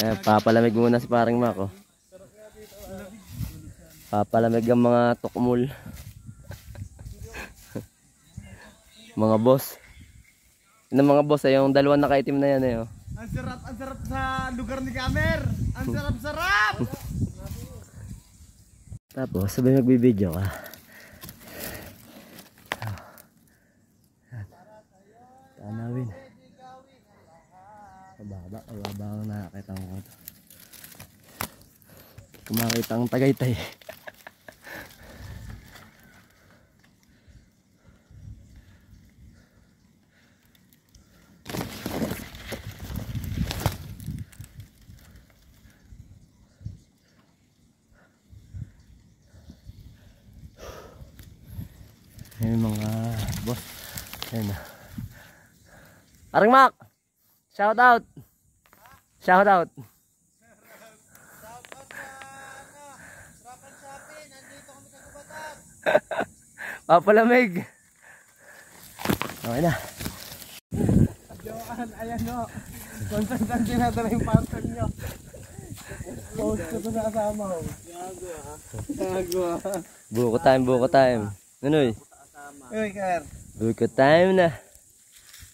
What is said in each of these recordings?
Papalamig muna si paring Mac, oh. Papalamig ang mga tukmul. Mga boss. Yung mga boss ay yung dalawang nakaitim na yan, eh, oh. Ang sarap sa lugar ni Kamer. Ang sarap. Tapos sabay magbibideo ka. Tanawin. Mababa ang nakakita mo ito. Kumakita ang Tagaytay. Ayun mga boss. Ayun na. Paring Mac! Shout out! Shout out! Papalamig! Okay na. Ayan no. Constant tinatala yung partner nyo. Post ko ito sa kasama ko. Gago ah. Buko time. Nunoy? Uy, Ker. Buko time na.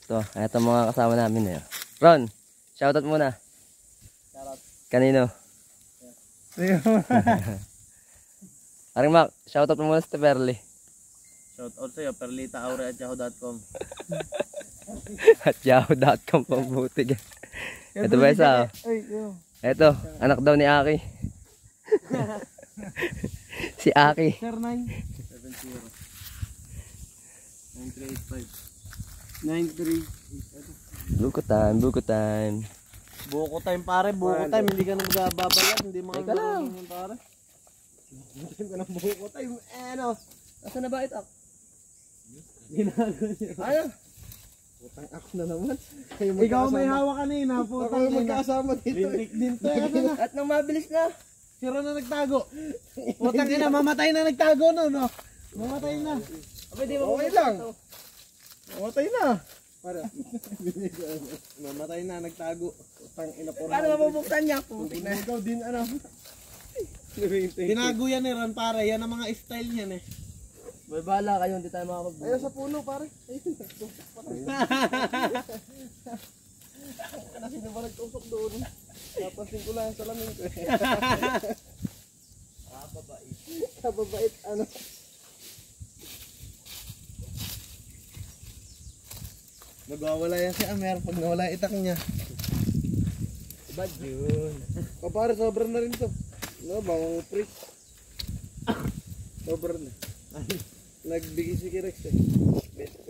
Ito, ito mga kasama namin eh. Ron, shoutout muna. Shoutout. Kanino? Paring Mac, shoutout mo muna sa Perli. Shoutout sa'yo, perlitaaure@yahoo.com. At yahoo.com pambuti. Ito ba isa? Ito, anak daw ni Aki. Si Aki. 0970-9385. Buko time. Buko time pare, buko time. Hindi ka na magbabalat, hindi mga lang pare. Hindi ka na buko time. Ano? Nasaan na ba ito? Ginago niya. Ano? Putang ako na naman. Ikaw may hawak kanina. Putang kayo magkasama dito. Lintik din to. At nang mabilis na. Sira na nagtago. Putang ina, mamatay na nagtago no. Mamatay na. Okay lang. Mamatay na. Para. Mamatay na nagtago. Putang ina po. Paano mabubuksan niya po? Ikaw din ano. Tinago yan eh Ron pare. Yan ang mga style yan eh. May bala kayo, hindi tayo makapagbukas. Ayun sa puno pare. Ayun. Sino ba nagtusok doon? Napansin ko lang sa lamin ko. Kababait ano. Nagwawala yan si Amer pag nawala itak niya. Bad yun. O pare, sobra na rin to. No, bawang prick. Sobra na. Nagbigay si Kirex eh. Best.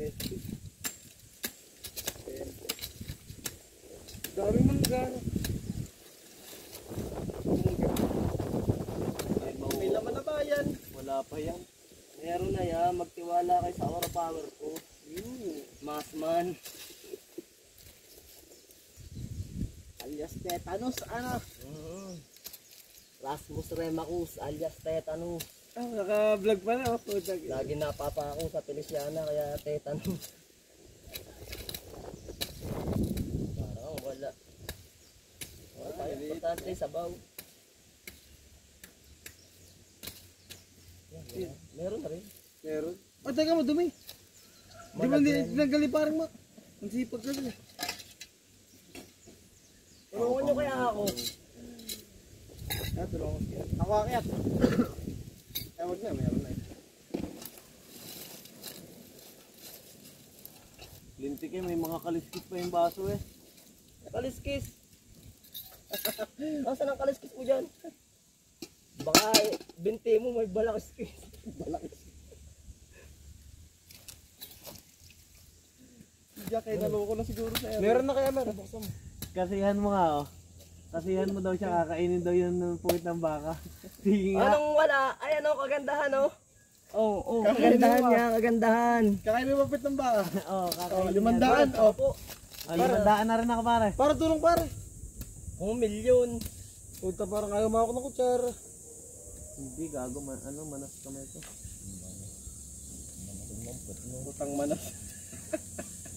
Dami man gano'n. May laman na ba yan? Wala pa yan. Meron na yan. Magtiwala kayo sa Aura Power ko. Masman. Alias Tetanus, ano? Rasmus Remacus alias Tetanus. Naka-vlog pa na. Lagi napapa ako sa Feliciana kaya Tetanus. Parang wala. Wala. Importante sabaw. Meron na rin. Meron. Oh, teka mo, dumi. Di ba nagali parang ang sipag ka rin. Tulungan nyo kaya ako. Tulungan ko. Ako akyat. Huwag na, meron na. Lintik eh, may mga kaliskis pa yung baso eh. Kaliskis. Nasaan ang kaliskis mo dyan? Baka binti mo may balakiskis. Balakiskis. Diyan kayo naloko na siguro sa'yo. Meron na kaya meron. Kasihan mo nga oh. Kasihan mo daw siya, kakainin daw yun ng puwit ng baka. Sige nga. Anong wala? Ay ano, kagandahan oh. Oo. Kagandahan niya, kagandahan. Kakainin mo puwit ng baka. Oo, kakainin. 500. Opo. 500 na rin ako pare. Para tulong pare. 1 milyon. Punta parang ayaw mo ako ng kutsara. Hindi, gago. Manas kamay ito. Putang manas.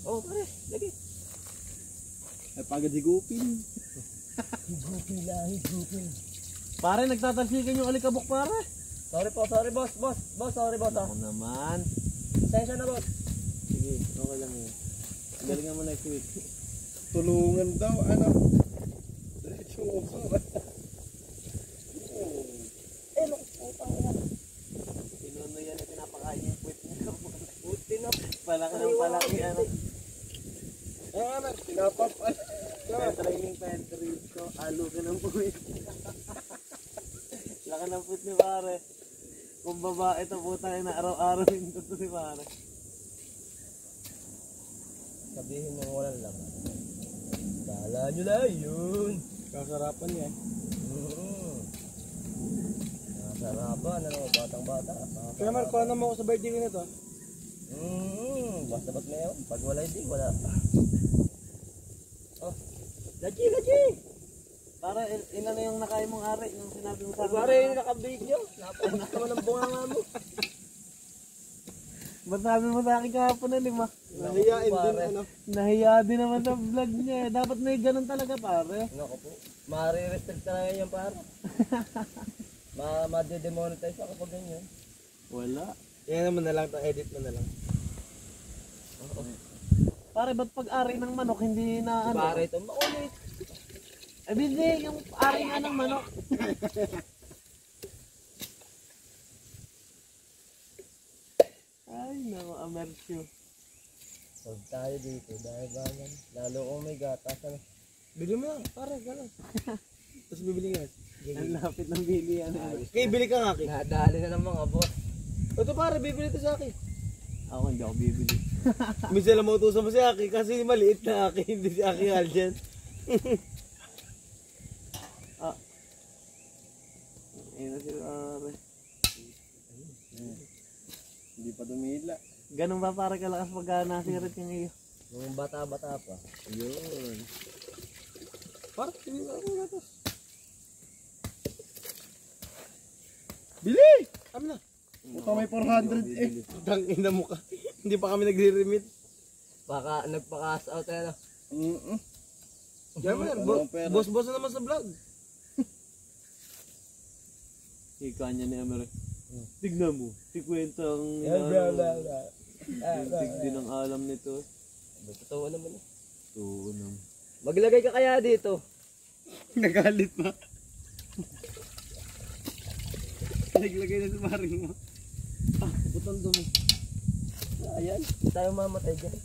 Oh, pare, lagi. Ay, pagad higupin. Pare, nagtatalsikan yung alikabok pare. Sorry boss, sorry boss ah. Ako naman. Pasensya na boss. Sige, okay lang yun. Galingan mo next week. Tulungan daw, ano? Diretso mo pa. Pinuno yan na pinapakain yung puwit niya. Buti na. Palaki ng palaki ano. Anak, tinapap. Kaya training pantry ko, alo ka ng puwit. Laki ng puwit ni pare. Kung babae ito puta na araw-araw yung tuto si pare. Sabihin mo walang laman. Kala nyo na yun. Kasarapan niya. Nasarapan, ano, batang-bata. Kaya Marco, ano mo ako sa birthday ko nito? Basta ba't meron? Pag wala hindi, wala. Oh, Lachi! Para ilan na yung nakain mong ari, yung sinabi mo sa akin. Pare, naka-video. Napakamas naman ang bunga nga mo. Ba't sabi mo sa akin kahapon na 5? Nahiyain din, ano? Nahiya din naman sa vlog niya eh. Dapat may ganun talaga pare. Naku po. Mare-restrict talaga yan, pare. Ma-demonetize ako pag ganyan. Wala. Yan naman na lang, edit mo na lang. Pare, ba't pag-ari ng manok hindi na ano? Pare, ito makulit. Eh, hindi, yung ari nga ng manok. Ay, naku, amersyo. Huwag tayo dito, dahil bagan. Lalo kung may gatas, ano. Bili mo lang, para gano'n. Tapos bibili nga. Ang lapit ng bilihan. Kaya bili ka nga, Kay. Nadali na ng mga boss. Ito pare, bibili ito sa akin. Ako hindi ako bibili. Minsan lang mautusan mo si Aki kasi maliit na Aki, hindi si Aki Aljan. Ah. Ayun na si pare. Hindi pa dumila. Ganun ba para kalakas pagka nasirit yung iyo? Nung bata-bata pa. Yun. Para, bili ka ako gatas. Bili! Kami na. Puta may 400 eh. Tangina mo ka. Hindi pa kami nagre-remit. Baka nagpa-cash out eh, ano. Diyan mo yan. Boss-boss na naman sa vlog. Ika niya ni Emery. Tignan mo. Si Kwenta ang tig din ang alam nito. Totoo naman eh. Tunang. Maglagay ka kaya dito. Nagalit pa. Naglagay na sa maring mo. Butang dumi. Ayan, hindi tayo mamatay dyan.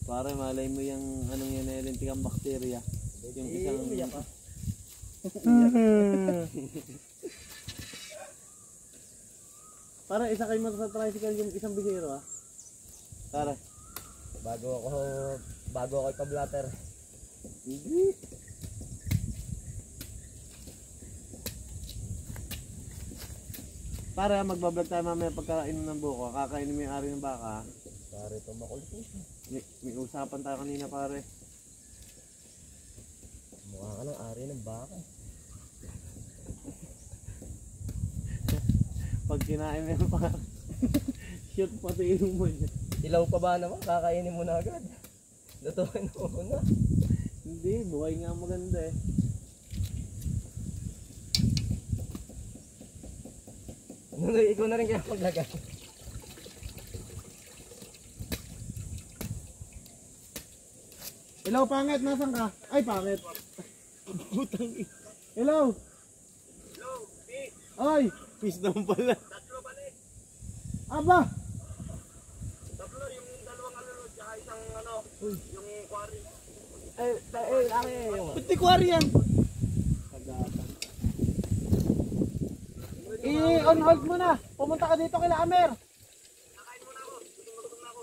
Para malay mo yung anong yan na lintikang bakterya. Yung isang... Iiyak ka. Para isa kayo mo sa tricycle yung isang bihero ah. Para. Bago ako ipa-blatter. Hindi. Para magbablog tayo mamaya pagkainom ng buko, kakainin mo yung ari ng baka. Pare, ito makulit eh. May usapan tayo kanina pare. Mukha ka ng ari ng baka. Pag kinain mo yung pare, shoot pati inom mo yun. Ilaw pa ba naman? Kakainin mo na agad. Lutuin mo na. Hindi, buhay nga maganda eh. Ikaw na rin kaya maglagay. Hello, pangit, nasan ka? Ay, pangit. Butang. Hello. Hello, Pete. Ay, Peace naman pala. aba. Tatlo, yung dalawang alulod, tsaka isang ano, yung quarry. Akin yung... Ba't di quarry yan? I-on hold mo na. Pumunta ka dito kila Amer. Nakain muna ako. Gutom na ako.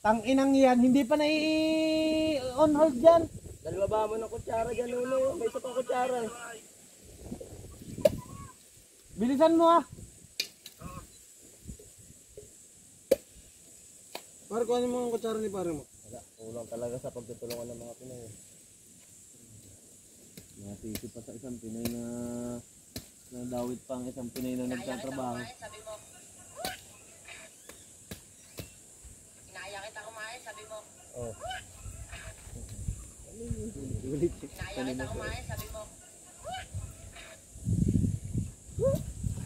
Tanginang yan, hindi pa na i-on hold dyan. Dalawa ba mo ng kutsara dyan, Nuno? May isa pang kutsara eh. Bilisan mo ah. Pare, kuhanin mo ang kutsara ni pare mo. Wala, kulang talaga sa pagtutulungan ng mga Pinoy. Nasisip pa sa isang Pinay na dawit pa ang isang Pinay na nagtatrabaho. Inaya kita kumain, sabi mo. Oh. Inaya kita kumain, sabi mo.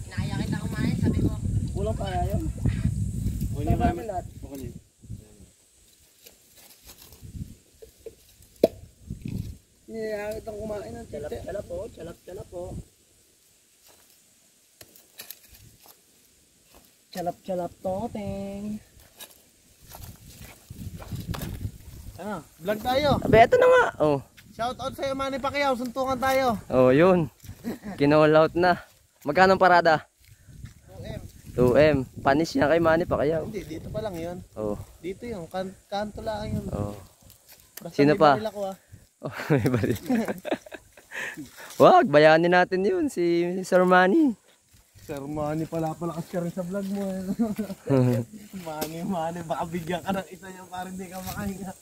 Inaya kita kumain, sabi mo. Kulang pa kaya yun. O niya kami lahat. Niyayakit ang kumain ng tite. Chalap po, chalap po. Chalap toteng. Ano, vlog tayo. Abe, eto na nga. Oh. Shout out sa'yo Manny Pacquiao, suntukan tayo. Oh, yun. Kinall out na. Magkano ang parada? 2M. Panis niya kay Manny Pacquiao. Hindi, dito pa lang yun. Oh. Dito yung kanto lang yun. Oh. Basta Sino may pa? baril ako, ah. Oh, may baril. Wag, bayanin natin yun si Sir Manny. Sir Manny, palakas ka rin sa vlog mo. Manny, baka bigyan ka ng isa yung para hindi ka makahinga.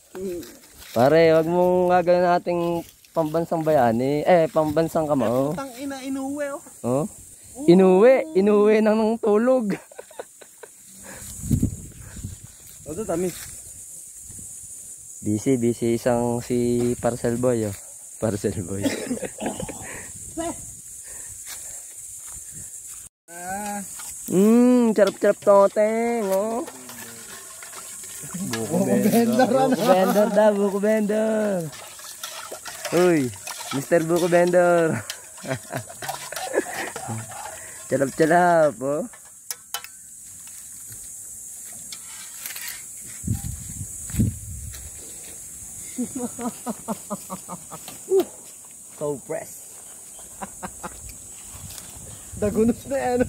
Pare, wag mong gagawin nating pambansang bayani. Pambansang kamao. Putang ina, inuwi, oh. Oh. Inuwi ng tulog. O ito, tamis. Busy isang si Parcel Boy, oh. Parcel Boy. Charap toteng, oh. Buko vendor, ano? Buko vendor daw, buko vendor. Uy, Mr. Buko vendor. Charap, oh. So press. Dagunos na yan.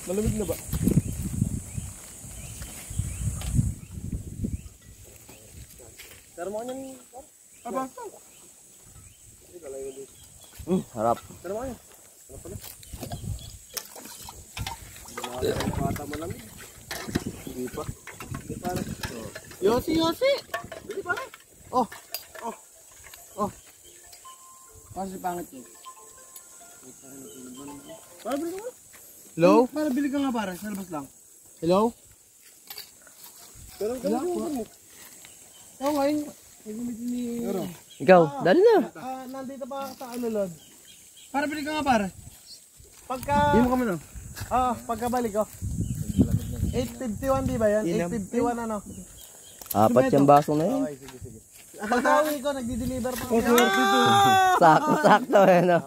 Malamig na ba? Pero mo kanyan. Aba, Harap. Pero mo kanyan. Ano pala? Mata mo lamig. Hindi pa. Hindi pa. Yossi! Hindi pa. Kasi pangit yun. Para bili ka. Hello? Para bili ka nga para. Sa labas lang. Hello? Pero mo. Oo, ngayon. Gagamitin ni... Ikaw, dali na. Nandito pa sa ano, Lord? Para bili ka nga para. Pagka... Hindi mo kami no. Pagkabalik ko. 851 di ba yan? 851 ano? Apat yung basong na yun. Okay, sige. Pagkawi ko, nagdi-deliver pa kami. Sakto, no?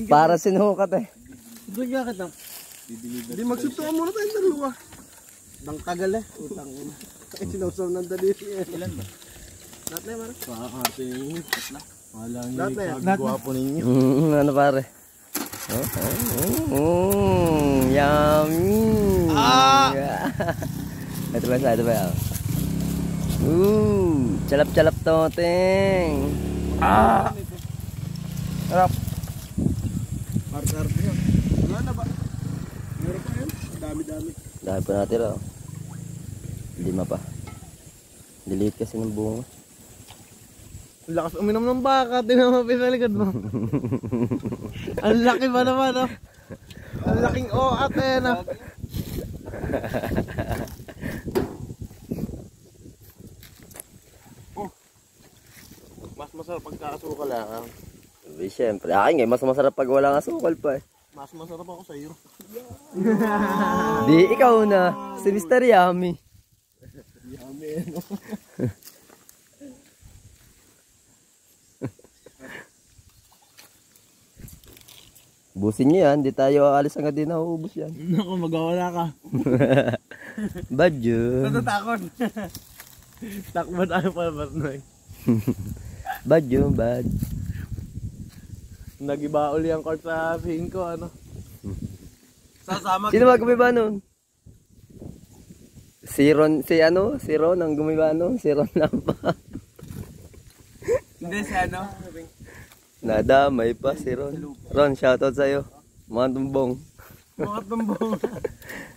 Para sinukat, eh. Bigyan kita. Hindi magsutuan muna tayong dalawa. Dang tagal eh. Utang ina. Sinawsaw ng daliri eh. Ilan ba? Lahat na yun, Mara? Ating tatla. Lahat na yan. Gwapo ninyo. Ano pare? Yummy! Ito ba? Calap toteng. Harap. Par-par niya. Wala na ba? Meron pa yun. Dami-dami. Dahil pa natin raw. 5 pa. Delete kasi ng bunga. Lakas uminom ng baka. Tinan mo pinalikod mo. Ang laki ba naman, oh? Ang laking oat eh, no? Mas masarap pagkakasukal lang. Siyempre, akin nga, mas masarap pag walang asukal pa, eh. Mas masarap ako sa iyo. Di, ikaw na. Si Mr. Yummy. Yummy, no? Busin nyo yan, di tayo aalis hanggang di nauubos yan. Naku, magawala ka. Bad yun. Natatakot. Takbo tayo pa, Barnoy. Bad yun, bad. Nagiba uli ang court sa 5, ano? Sasama. Sino ba gumiba nun? Si Ron ang gumiba nun. Si Ron lang pa. Hindi, si ano? Nadamay pa si Ron. Ron, shoutout sa'yo. Mga tumbong. Mga tumbong.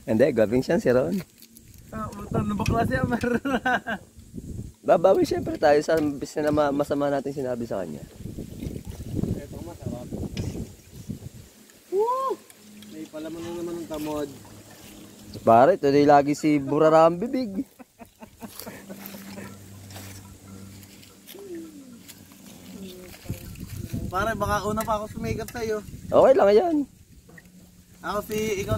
Hindi, gabing siya si Ron. Ano ba klase yan, meron na? Babawi siyempre tayo sa masama natin sinabi sa kanya. Ito masarap. Woo! May palaman na naman ng tamod. Pare, tuloy lagi si Burara ang bibig. Pare, baka una pa ako sumikat sa'yo. Okay lang yan. Ikaw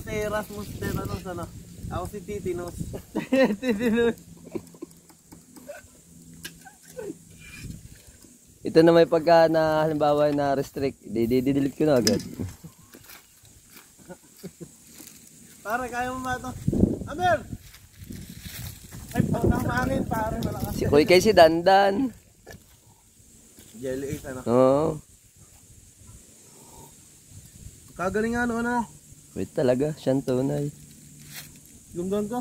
si Rasmus Tetanos, ano? Ako si Titinos. Ito na may pagka na halimbawa na restrict, delete ko na agad. Pare, kaya mo ba ito? Amer! Ay, pautang mahangin, pare, malakas. Si Kuy kay si Dandan. Jelly 8, ano? Oo. Kagaling nga, ano? Wait talaga, siyang tunay. Yung doon ko?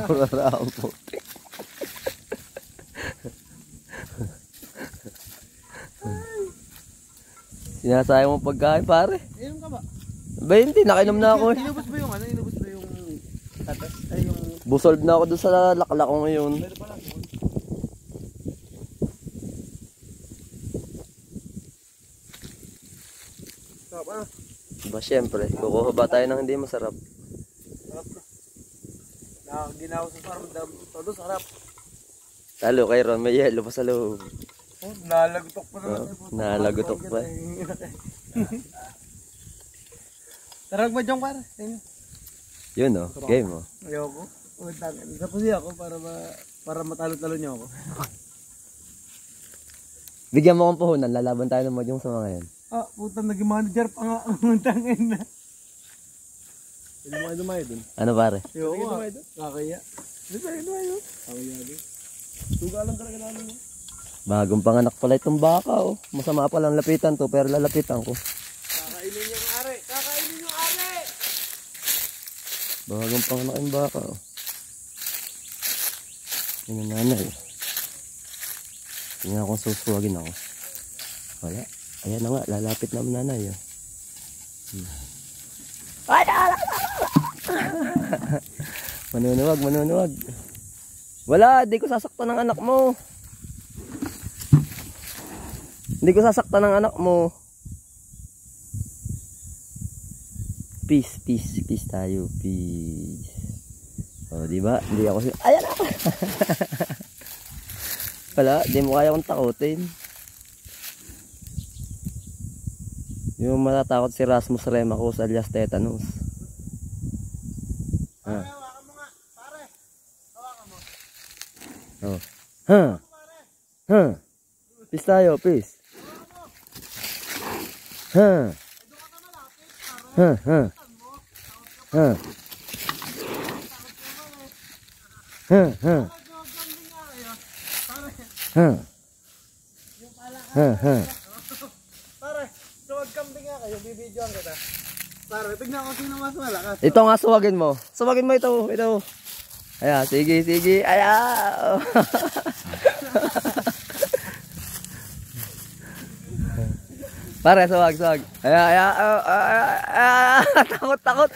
Muraraan po. Sinasayang mo pagkain pare. Inom ka ba? 20, nakainom na ako eh. Inubos ba yung ano? Inubos ba yung tatas? Ay, yung... Busolve na ako doon sa laklak ko ngayon. Meron pa lang. Sarap, ano? Diba syempre, kukuha ba tayo ng hindi masarap? Sarap ka. Ginawa sa farm dam. Todo sarap. Talo kay Ron, may yelo pa sa loob. Oh, nalagutok pa naman. Nalagutok pa. Tarag ba dyan, pare? Yun oh, game oh. Ayoko. Napusi ako para matalo-talo niyo ako. Bigyan mo akong puhunan, lalaban tayo ng Mahjong sa mga yan. Ah, puta, naging manager pa nga ang tangin na. Lumay dun. Ano pare? Ayoko nga. Kakaya. Lumay dun. Kakaya dun. Tuga lang talaga namin mo. Bagong panganak pala itong baka oh. Masama palang lapitan to, pero lalapitan ko. Kakainin yung are! Kakainin yung are! Bagong panganak yung baka oh. Yun ang nanay. Tingnan kung susuwagin ako. Wala. Ayan na nga, lalapit na ang nanay oh. Manunuwag. Wala, di ko sasaktan ng anak mo. Hindi ko sasaktan ng anak mo. Peace tayo, peace. Oh, di ba? Hindi ako ayan na. Wala, di mo kaya akong takutin. Yung matatakot si Rasmus Remacos alias Tetanos. Pare, hawakan mo nga. Pare, hawakan mo. Oh. Ha? Peace tayo, peace. Ha. Pare, suwag kambing nga kayo, bibidyoan kita. Pare, tignan ko sino mas malakas. Ito nga suwagin mo. Suwagin mo ito. Ayan, sige. Ayan. Pare, suwag. Ayan. Takot.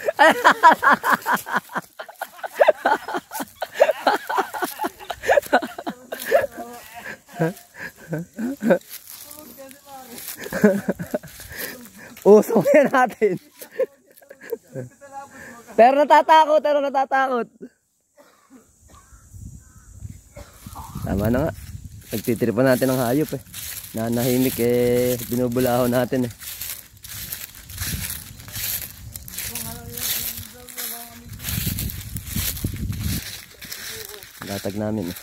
Usungin natin. Pero natatakot. Tama na nga. Nagtitripan natin ng hayop eh. Nanahimik eh, binubulaho natin eh. Latag namin eh.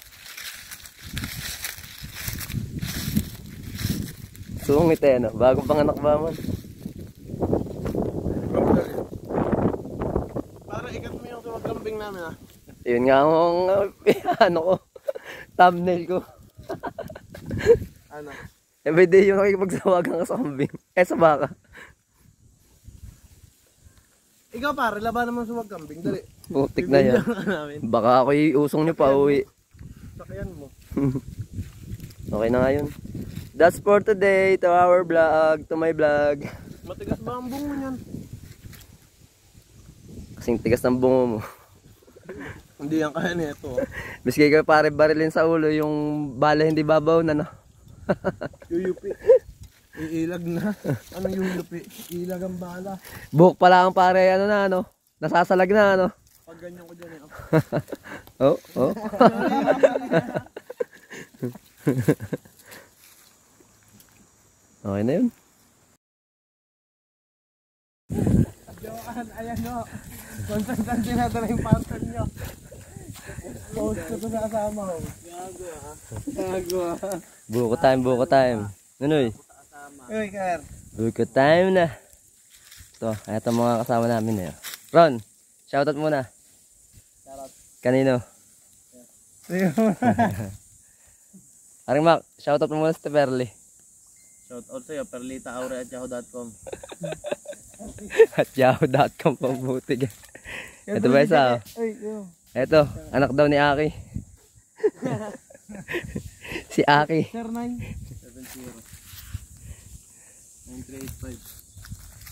Sungit eh, no? Bagong panganak ba man? Pare, ikat mo yung suwag kambing namin ah. Yun nga ang ano ko, thumbnail ko. Ano? Everyday yung nakikipagsawagan ka sa kambing. Sa baka. Ikaw pare, laban naman suwag kambing. Dali. Putik na yan. Namin. Baka ako iusong nyo pa uwi. Sakyan mo. Okay na nga yun. That's for today to our vlog, to my vlog. Matigas ba ang bungo niyan? Kasing tigas ng bungo mo. Hindi yan kaya nito. Biskay ka pare barilin sa ulo yung bala hindi babaw na no. Yuyupi. Iilag na. Ano yuyupi? Iilag ang bala. Buhok pala ang pare ano na ano. Nasasalag na ano. Pag ganyan ko dyan eh. Oh. Ito na kasama ko. Gago ah. Buko time. Nunoy, Uy, Kar. buko time na. Ito, ito mga kasama namin eh. Ron, shoutout muna. Kanino? Aring Mac, shoutout mo muna sa Perli. Shout out sa'yo, perlitaaure@yahoo.com. At yahoo.com pambuti. Ito ba isa? Ito, anak daw ni Aki. Si Aki. Sir 9.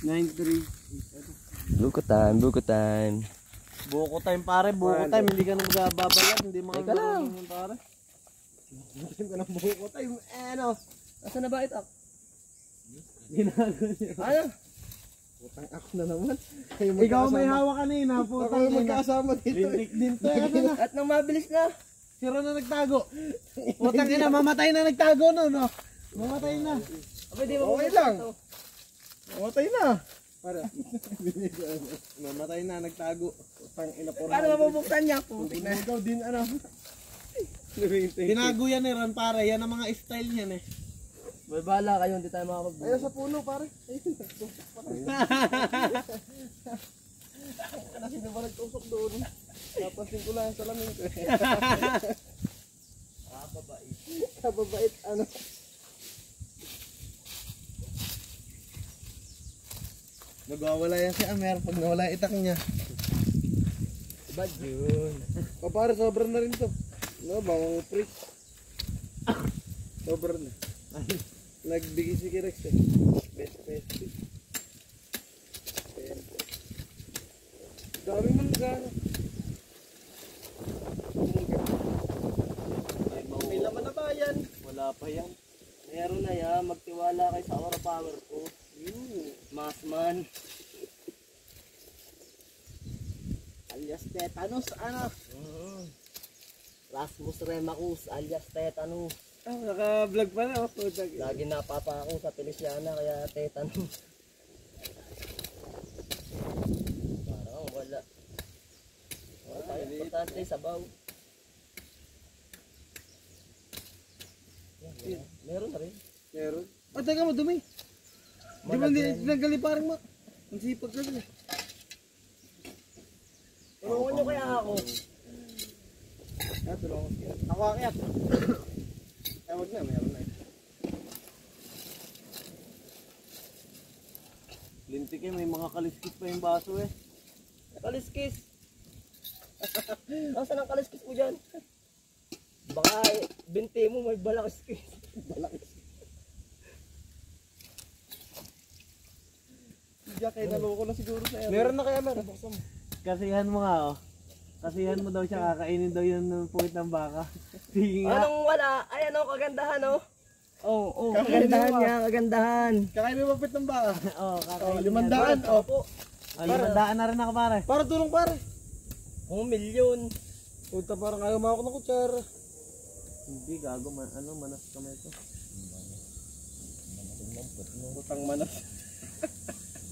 9385. Buko time. Buko time pare, buko time. Hindi ka na magbabayan. Hindi mga Teka lang. pare. Hindi ka na buko time. Ano? Nasaan na ba ito? Ginago niya. Ano? Putang ako na naman. Kayo Ikaw may hawak kanina. Putang Kayo ina. magkasama dito. Lintik din to. At nang mabilis na. Si Ron na nagtago. Putang ina, mamatay na nagtago no. Mamatay na. Okay lang. Mamatay na. Para. Mamatay na, nagtago. Putang ina po. Paano mabubuksan niya? Putik na ikaw din ano. Tinago yan eh Ron pare. Yan ang mga style niyan eh. May bala kayo, hindi tayo makapagbukas. Ayun sa puno pare. Kasi na ba nagtusok doon? Napansin ko lang sa lamin ko. Kababait ano. Nagwawala yan si Amer pag nawala itak niya. Bad yun. O pare, sobra na rin to. No, bawang prick. Sobra na. Nagbigay si Kirex eh. Best. Dami man gano'n. May laman na ba yan? Wala pa yan. Meron na yan, magtiwala kayo sa aura power ko. Masman. Alias tetanus, ano? Rasmus Remacus alias Tetanus. Ah, naka-vlog pa na. Lagi napapa ako sa Feliciana kaya Tetanus. Parang wala. Wala, importante sabaw. Meron na rin. Meron. Ah, teka mo, dumi. Di ba hindi nagali parang mo? Ang sipag ka dun eh. Tulungan nyo kaya ako. Ah, tulungan ko. Ako akyat. Ay, wag na, meron na eh. Lintik eh, may mga kaliskis pa yung baso eh. Kaliskis. Nasaan ang kaliskis mo dyan? Baka binti mo may balakiskis. Diyan kayo naloko na siguro sa iyo. Meron na kaya meron. Kasihan mo nga oh. Kasihan mo daw siya, kakainin daw yun ng puwit ng baka. Sige nga. Anong wala? Ay ano, kagandahan oh. Oo, Kagandahan niya, kagandahan. Kakain mo mapit ng baka. Oo, kakainin. 500. Oh. Limandaan na rin ako pare. Para tulong pare. 1,000,000. Punta parang ayaw mako ng kutsara. Hindi, gago. Manas kamay ko. Utang manas.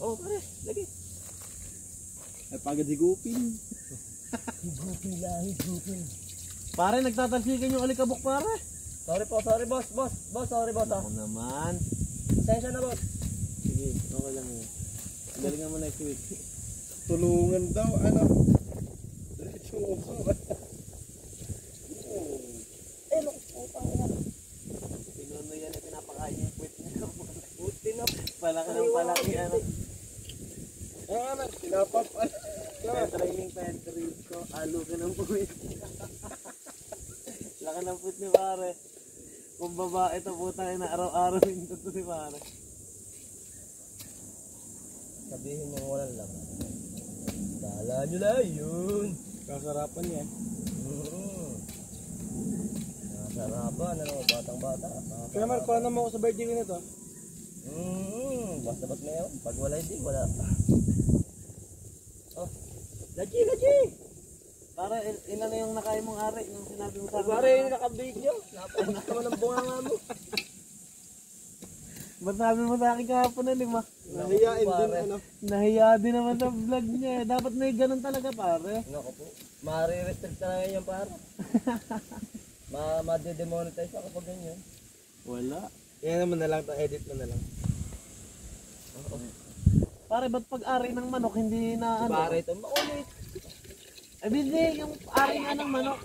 Oh, pare, lagi. Ay pagod higupin. Pare, nagtatalsikan yung alikabok pare. Sorry boss. Boss, sorry boss ah. Ako naman. Pasensya na boss. Sige, okay lang yun. Galingan mo next week. Tulungan daw, ano. Diretso mo. Eh, naku, putang ina. Pinuno yan na pinapakain yung puwit niya. Buti na. Palaki ng palaki ano. Ano, sinapap. Training pantry ko. Alo ka ng puwit. Laki ng puwit ni pare. Kung babae ito putang ina araw-araw yung tuto si pare. Sabihin mo walang laman. Kala nyo lang yun. Kasarapan niya. Nasarapan, ano, batang-bata. Kaya Marco, ano mo ako sa birthday ko nito? Basta ba't meron? Pag wala hindi, wala. Oh, Laji! Para ilan na yung nakain mong ari nung sinabi mo sa akin. Pare, yung naka-video. Napakos naman ang bunga nga mo. Ba't sabi mo sa akin kahapon na 5? Nahiyain din, ano. Nahiya din naman sa vlog niya eh. Dapat may ganun talaga pare. Naku po. Mare-restrict na ngayon yung pare. Ma-demonetize ako pag ganyan. Wala. Yan naman na lang, edit mo na lang. Pare, ba't pag-ari ng manok hindi na ano? Pare ito makulit. Eh, hindi, yung ari nga ng manok.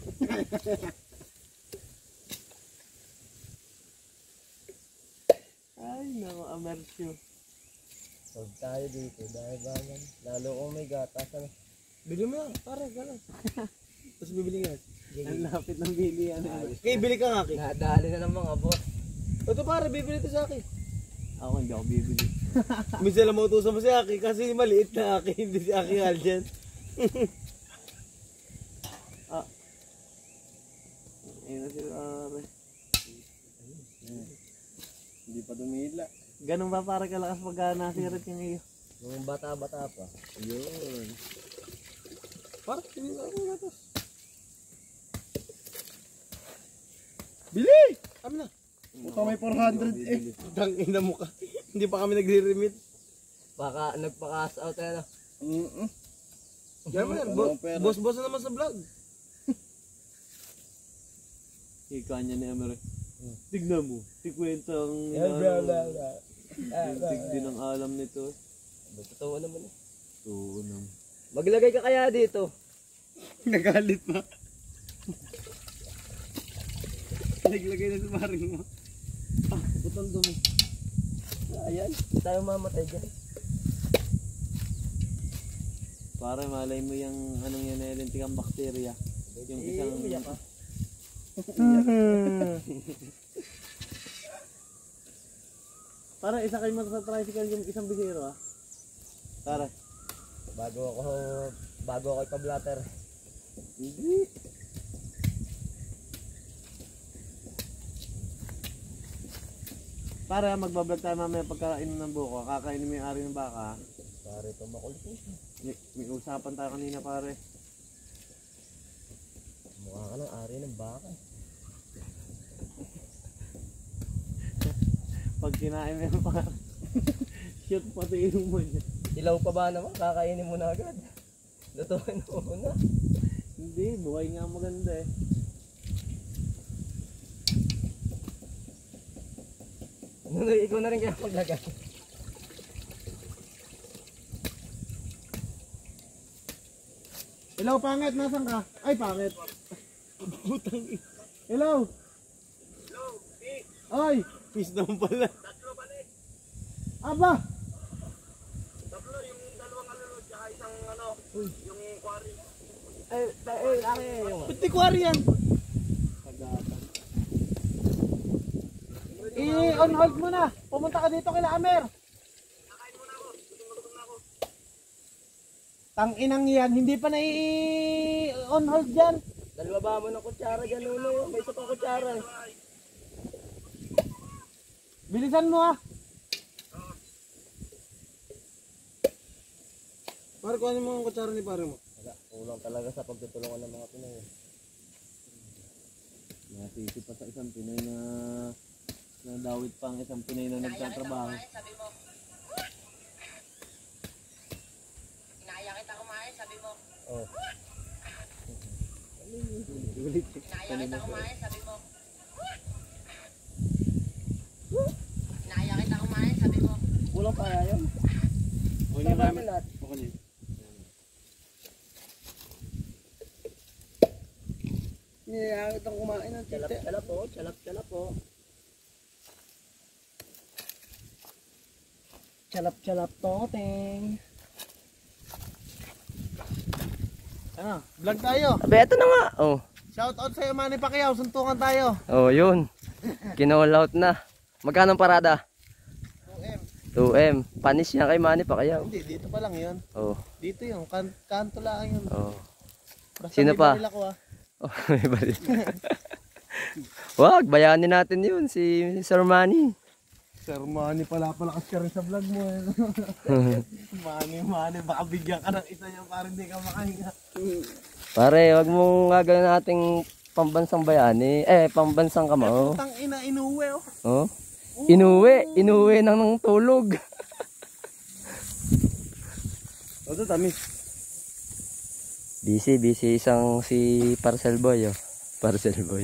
Ay, naku, Amercio. Huwag tayo dito dahil baman. Lalo kung may gatas. Ano? Bili mo lang, pare, gano'n. Tapos bibili nga. Ang lapit ng bilian. Kaya bili ka nga, Ki. Nadali na ng mga boss. Ito pare, bibili ito sa akin. Ako hindi ako bibili. Minsan lang mautusan mo si Aki kasi maliit na Aki, hindi si Aki Aljan. Ayun na si pare. Hindi pa dumila. Ganun ba para kalakas pag nasirit yung iyo? Yung bata-bata pa. Yun. Pare, bili ka ako gatas. Bili! Kami na. Puta may 400 eh. Tangina mo ka. Hindi pa kami nagre-remit. Baka nagpa-cash out na. Yan mo yan. Boss-boss na naman sa vlog. Ika niya ni Emery. Tignan mo. Tikwentang tig din ang alam nito. Totoo naman eh. Oo naman. Maglagay ka kaya dito. Nagalit pa. Naglagay na sa maring mo. Butang dumi. Ayan. Tayo mamatay dyan. Para malay mo yung anong yan na lintikang bakterya. Yung isang... Iiyak ka. Para isa kayo mo sa tricycle yung isang bigero ah. Para. Bago ako ipa-blatter. Hindi. Para magbablog tayo mamaya pagkainom ng buko, kakainin mo yung ari ng baka. Pare ito makulit eh. May usapan tayo kanina pare. Mukha ka ng ari ng baka. Pag kinain mo yung pare. Shoot pati inom mo niya. Ilaw pa ba naman? Kakainin mo na agad. Lutuin mo na. Hindi, buhay nga maganda eh. Ikaw na rin kaya maglagay. Hello, pangit. Nasaan ka? Ay, pangit. Butang Hello. Ay. Peace naman pala. Aba. Pati kwari yan. I-on hold mo na. Pumunta ka dito kila Amer. Tang-inang yan. Hindi pa na i-on hold dyan. Dalawa ba mo ng kutsara dyan, Nuno? May isa pang kutsara. Bilisan mo ah. Pare, kuhanin mo ang kutsara ni pare mo. Wala, kulang talaga sa pagtutulungan ng mga Pinoy. Nasisip pa sa isang Pinoy na dawit pa ang isang Pinoy na nagtatrabaho. Sabi mo. Inaya kita kumain, sabi mo. Oh. Inaya kita kumain, sabi mo. Inaya kita kumain, sabi mo. Kulang pa yun. Okay na namin lahat. Okay na. Niyakit ang kumain ng tite. Chalap po, chalap po. Chalap-chalap toteng. Ano? Vlog tayo. Abe, eto na nga. Oh. Shout out sa'yo Manny Pacquiao. Suntukan tayo. Oh, yun. Kinall out na. Magkano ang parada? 2M. Panis yan kay Manny Pacquiao. Hindi, dito pa lang yun. Oh. Dito yung kanto lang yun. Oh. Basta Sino may pa? baril ako ah. Oh, may balik. Wag, bayanin natin yun si Sir Manny. Sir Manny, palakas ka rin sa vlog mo eh. Manny, baka bigyan ka ng isa niya para hindi ka makahinga. Pare, wag mong gagawin nating pambansang bayani. Pambansang kamao. Putang ina, inuwi oh. Oh. Inuwi nang tulog. Ito tamis. Busy isang si Parcel Boy oh. Parcel Boy.